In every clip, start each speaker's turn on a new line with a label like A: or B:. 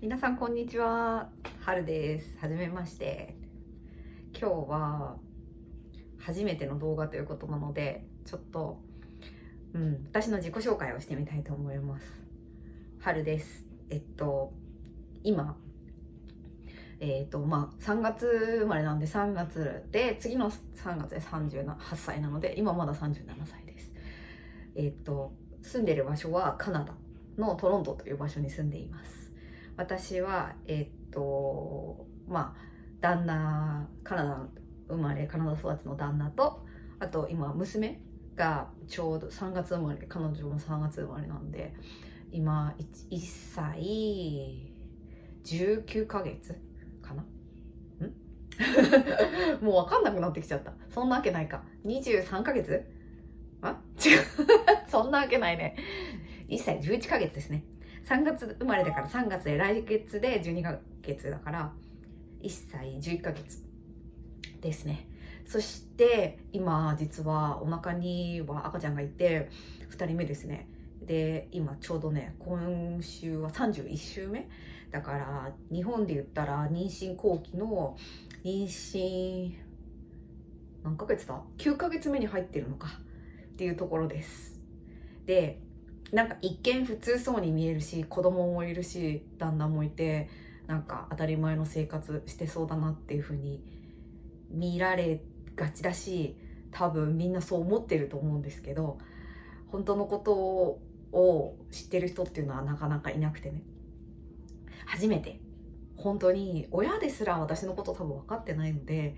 A: 皆さんこんにちは、春です。はじめまして。今日は初めての動画ということなので、ちょっと、私の自己紹介をしてみたいと思います。春です。今、3月生まれなんで3月で、次の3月で38歳なので、今まだ37歳です。住んでる場所はカナダのトロントという場所に住んでいます。私は旦那、カナダ生まれカナダ育ちの旦那と、あと今娘がちょうど3月生まれ、彼女も3月生まれなんで、今 1歳19ヶ月かな。もう分かんなくなってきちゃった。そんなわけないか。23ヶ月違う。そんなわけないね。1歳11ヶ月ですね。3月生まれだから3月で、来月で12ヶ月だから1歳11ヶ月ですね。そして今実はお腹には赤ちゃんがいて2人目ですね。で今ちょうどね、今週は31週目だから、日本で言ったら妊娠後期の妊娠何ヶ月だ、9ヶ月目に入ってるのかっていうところです。でなんか一見普通そうに見えるし、子供もいるし旦那もいて、なんか当たり前の生活してそうだなっていう風に見られがちだし、多分みんなそう思ってると思うんですけど、本当のことを知ってる人っていうのはなかなかいなくてね、初めて、本当に親ですら私のこと多分分かってないので、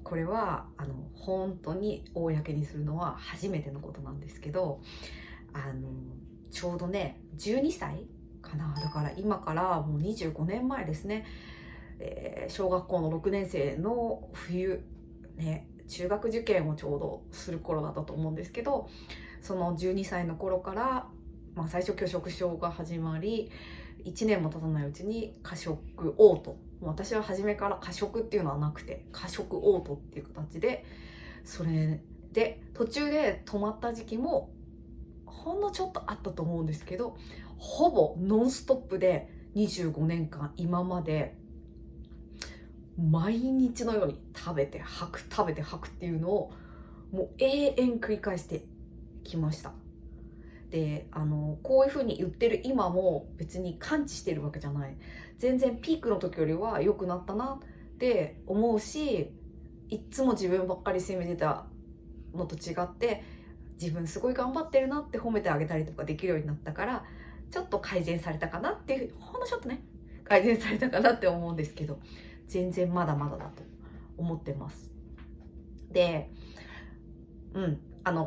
A: これは本当に公にするのは初めてのことなんですけど、ちょうどね12歳かな、だから今からもう25年前ですね。小学校の6年生の冬ね、中学受験をちょうどする頃だったと思うんですけど、その12歳の頃から、最初拒食症が始まり、1年も経たないうちに過食嘔吐、私は初めから過食っていうのはなくて過食嘔吐っていう形で、それで途中で止まった時期もほんのちょっとあったと思うんですけど、ほぼノンストップで25年間今まで毎日のように食べて吐く食べて吐くっていうのをもう永遠繰り返してきました。でこういう風に言ってる今も別に完治してるわけじゃない、全然ピークの時よりは良くなったなって思うし、いっつも自分ばっかり責めてたのと違って、自分すごい頑張ってるなって褒めてあげたりとかできるようになったから、ちょっと改善されたかなっていう、ほんのちょっとね改善されたかなって思うんですけど、全然まだまだだと思ってます。で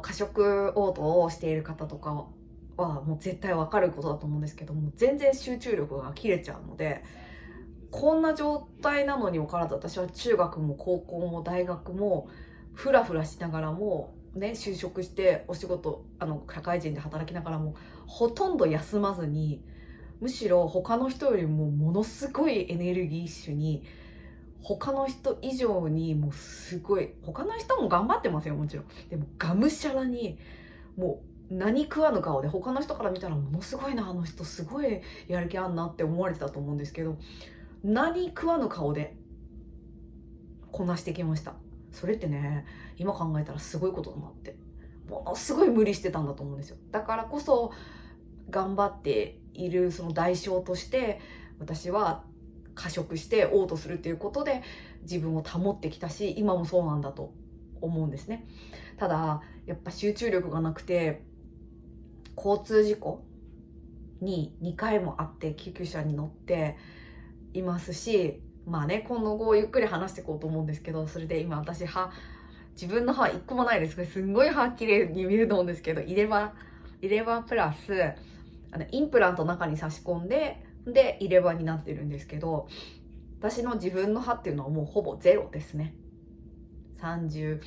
A: 過食嘔吐をしている方とかはもう絶対わかることだと思うんですけども、全然集中力が切れちゃうので、こんな状態なのにもかかわらず、私は中学も高校も大学もフラフラしながらもね、就職してお仕事社会人で働きながらもほとんど休まずに、むしろ他の人よりもものすごいエネルギッシュに、他の人以上にもうすごい、他の人も頑張ってますよもちろん、でもがむしゃらに、もう何食わぬ顔で、他の人から見たらものすごいな、あの人すごいやる気あんなって思われてたと思うんですけど、何食わぬ顔でこなしてきました。それってね、今考えたらすごいことだなって、ものすごい無理してたんだと思うんですよ。だからこそ頑張っているその代償として、私は過食して嘔吐するっていうことで自分を保ってきたし、今もそうなんだと思うんですね。ただやっぱ集中力がなくて、交通事故に2回もあって救急車に乗っていますし、今後ゆっくり話していこうと思うんですけど、それで今私自分の歯1個もないです。これすんごい歯綺麗に見えると思うんですけど、入れ歯プラスインプラント中に差し込んで、入れ歯になってるんですけど、私の自分の歯っていうのはもうほぼゼロですね。38、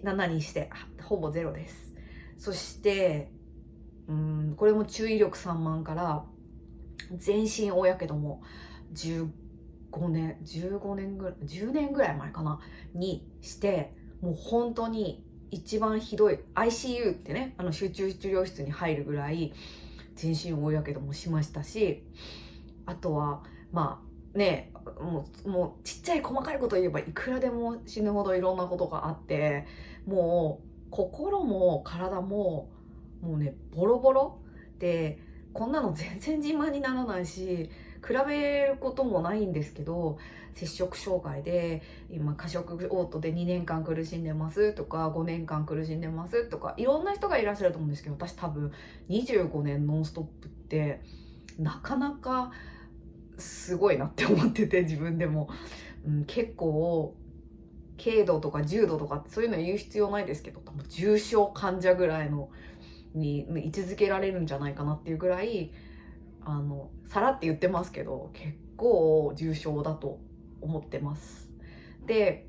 A: 7にしてほぼゼロです。そしてこれも注意力散漫から全身大やけども15年ぐらい10年ぐらい前かなにして、もう本当に一番ひどい ICU ってね、集中治療室に入るぐらい全身大やけどもしましたし、あとはまあね、もうちっちゃい細かいこと言えばいくらでも死ぬほどいろんなことがあって、もう心も体ももうねボロボロで、こんなの全然自慢にならないし比べることもないんですけど、摂食障害で今過食嘔吐で2年間苦しんでますとか5年間苦しんでますとかいろんな人がいらっしゃると思うんですけど、私多分25年ノンストップってなかなかすごいなって思ってて、自分でも、結構軽度とか重度とかそういうの言う必要ないですけど、多分重症患者ぐらいのに位置づけられるんじゃないかなっていうぐらい、さらって言ってますけど結構重症だと思ってます。で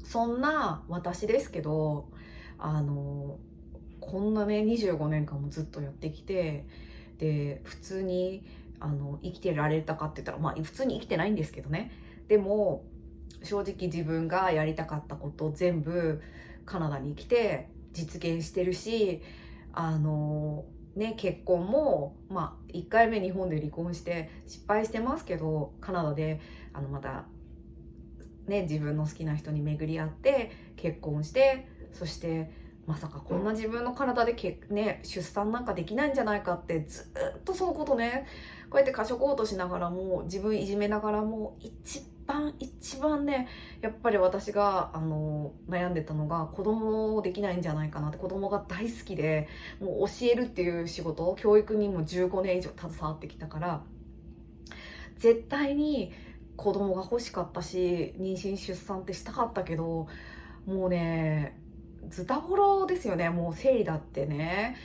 A: そんな私ですけど、こんなね25年間もずっとやってきて、で普通に生きてられたかって言ったらまあ普通に生きてないんですけどね。でも正直自分がやりたかったこと全部カナダに来て実現してるし、結婚もまあ1回目日本で離婚して失敗してますけど、カナダでまたね自分の好きな人に巡り合って結婚して、そしてまさかこんな自分の体で出産なんかできないんじゃないかってずっとそのことね、こうやって過食嘔吐しながらも自分いじめながらも一番ねやっぱり私が悩んでたのが子供できないんじゃないかなって。子供が大好きで、もう教えるっていう仕事、教育にも15年以上携わってきたから絶対に子供が欲しかったし妊娠出産ってしたかったけど、もうねズタボロですよね。もう生理だってね、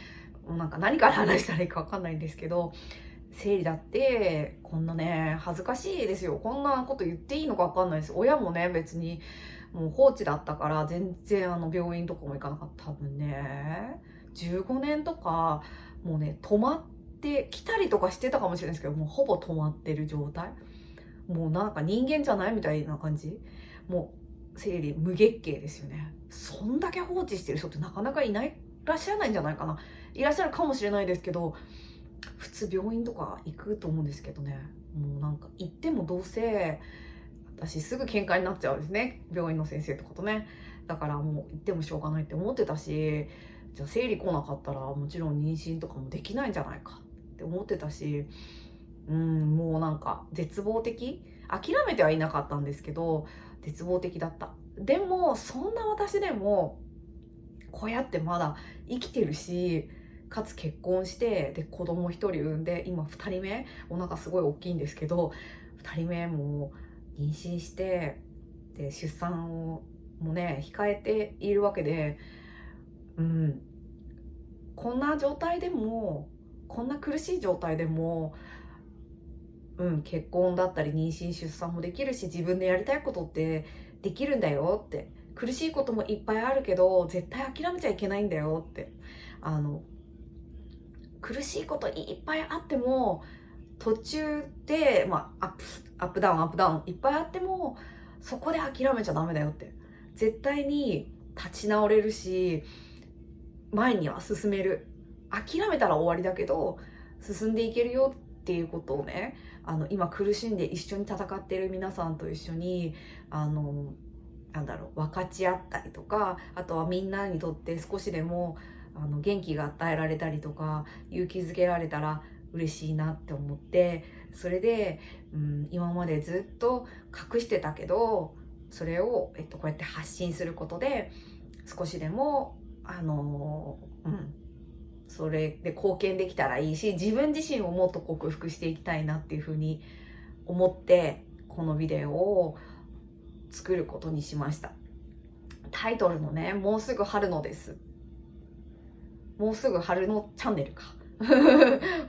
A: もうなんか何から話したらいいか分かんないんですけど、生理だってこんなね恥ずかしいですよ。こんなこと言っていいのか分かんないです。親もね別にもう放置だったから全然病院とかも行かなかった。多分ね15年とかもうね止まってきたりとかしてたかもしれないですけど、もうほぼ止まってる状態、もうなんか人間じゃないみたいな感じ、もう生理無月経ですよね。そんだけ放置してる人ってなかなからっしゃらないんじゃないかな。いらっしゃるかもしれないですけど、普通病院とか行くと思うんですけどね、もうなんか行ってもどうせ私すぐ喧嘩になっちゃうんですね、病院の先生とかとね。だからもう行ってもしょうがないって思ってたし、じゃあ生理来なかったらもちろん妊娠とかもできないんじゃないかって思ってたし、もうなんか絶望的、諦めてはいなかったんですけど絶望的だった。でもそんな私でもこうやってまだ生きてるし、かつ結婚してで子供1人産んで、今2人目お腹すごい大きいんですけど、2人目も妊娠してで出産をもね控えているわけで、こんな状態でもこんな苦しい状態でも結婚だったり妊娠出産もできるし自分でやりたいことってできるんだよって、苦しいこともいっぱいあるけど絶対諦めちゃいけないんだよって、苦しいこといっぱいあっても途中で、アップダウンいっぱいあってもそこで諦めちゃダメだよって、絶対に立ち直れるし前には進める、諦めたら終わりだけど進んでいけるよっていうことをね、今苦しんで一緒に戦っている皆さんと一緒に分かち合ったりとか、あとはみんなにとって少しでも元気が与えられたりとか勇気づけられたら嬉しいなって思って、それで、今までずっと隠してたけどそれを、こうやって発信することで少しでもそれで貢献できたらいいし、自分自身をもっと克服していきたいなっていうふうに思ってこのビデオを作ることにしました。タイトルのね、もうすぐ春のです。もうすぐ春のチャンネルか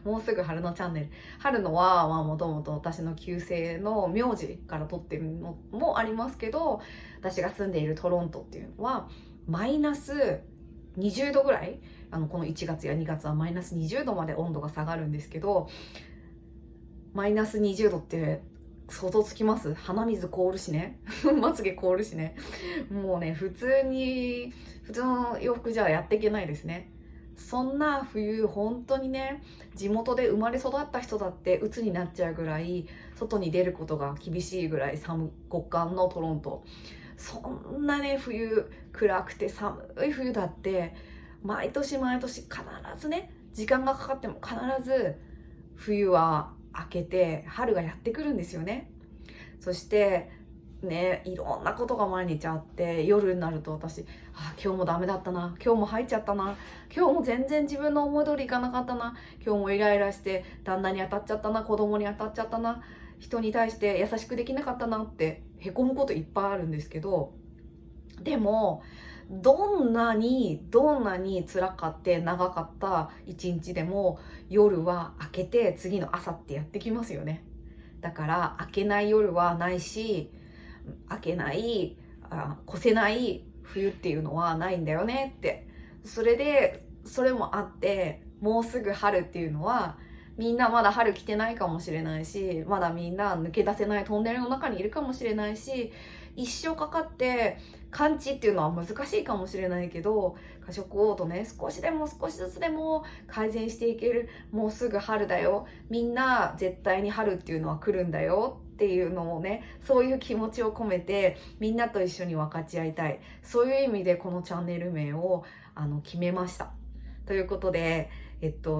A: もうすぐ春のチャンネル。春のはもともと私の旧姓の名字から取ってるのもありますけど、私が住んでいるトロントっていうのはマイナス20度ぐらい、この1月や2月はマイナス20度まで温度が下がるんですけど、マイナス20度って想像つきます？鼻水凍るしねまつげ凍るしね、もうね普通の洋服じゃやっていけないですね。そんな冬本当にね、地元で生まれ育った人だって鬱になっちゃうぐらい、外に出ることが厳しいぐらい極寒のトロント。そんなね、冬暗くて寒い冬だって毎年毎年必ずね、時間がかかっても必ず冬は明けて春がやってくるんですよね。そしてね、いろんなことが毎日あって、夜になると私、今日もダメだったな、今日も入っちゃったな、今日も全然自分の思い通りいかなかったな、今日もイライラして旦那に当たっちゃったな、子供に当たっちゃったな、人に対して優しくできなかったなってへこむこといっぱいあるんですけど、でもどんなに辛かって長かった一日でも夜は明けて次の朝ってやってきますよね。だから明けない夜はないし、明けない越せない冬っていうのはないんだよねって。それもあって、もうすぐ春っていうのはみんなまだ春来てないかもしれないし、まだみんな抜け出せないトンネルの中にいるかもしれないし、一生かかって完治っていうのは難しいかもしれないけど、過食嘔吐ね、少しずつでも改善していける。もうすぐ春だよ、みんな絶対に春っていうのは来るんだよっていうのをね、そういう気持ちを込めてみんなと一緒に分かち合いたい。そういう意味でこのチャンネル名を決めました。ということで、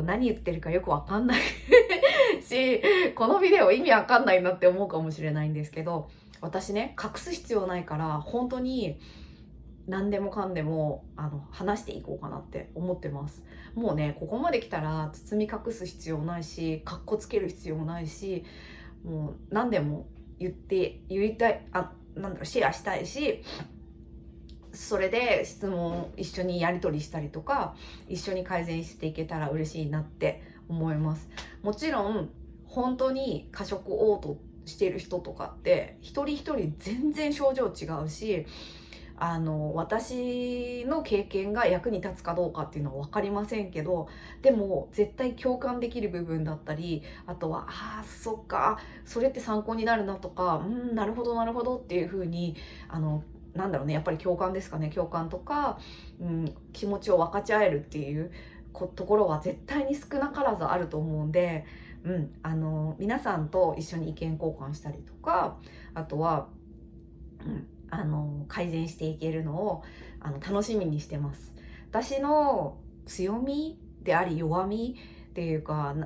A: 何言ってるかよくわかんないし、このビデオ意味わかんないなって思うかもしれないんですけど、私ね、隠す必要ないから本当に何でもかんでも話していこうかなって思ってます。もうね、ここまで来たら包み隠す必要ないし、かっこつける必要もないし、もう何でも言いたい、シェアしたいし、それで質問を一緒にやり取りしたりとか、一緒に改善していけたら嬉しいなって思います。もちろん本当に過食嘔吐している人とかって一人一人全然症状違うし、私の経験が役に立つかどうかっていうのは分かりませんけど、でも絶対共感できる部分だったり、あとはそっか、それって参考になるなとか、なるほどっていう風になんだろうね、やっぱり共感ですかね。共感とか、気持ちを分かち合えるっていうところは絶対に少なからずあると思うんで、皆さんと一緒に意見交換したりとか、あとは、改善していけるのを楽しみにしてます。私の強みであり弱みっていうか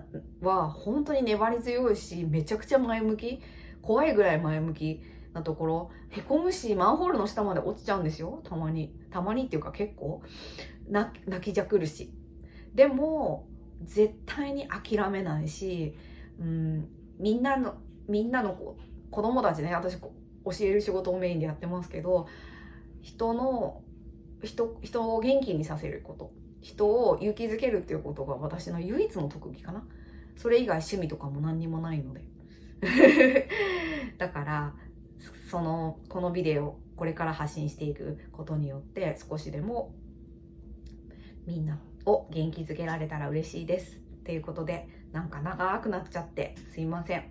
A: は本当に粘り強いし、めちゃくちゃ前向き、怖いぐらい前向きなところ。へこむし、マンホールの下まで落ちちゃうんですよ、たまにっていうか結構泣きじゃくるし。でも絶対に諦めないし、みんなの子供たちね、私教える仕事をメインでやってますけど、人を元気にさせること、人を勇気づけるっていうことが私の唯一の特技かな。それ以外趣味とかも何にもないのでだからこのビデオこれから発信していくことによって少しでもみんなを元気づけられたら嬉しいですっていうことで、なんか長くなっちゃってすいません。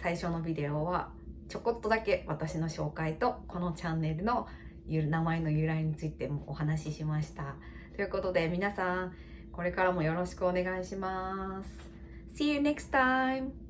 A: 最初のビデオはちょこっとだけ私の紹介とこのチャンネルの名前の由来についてもお話ししました。ということで皆さん、これからもよろしくお願いします。See you next time!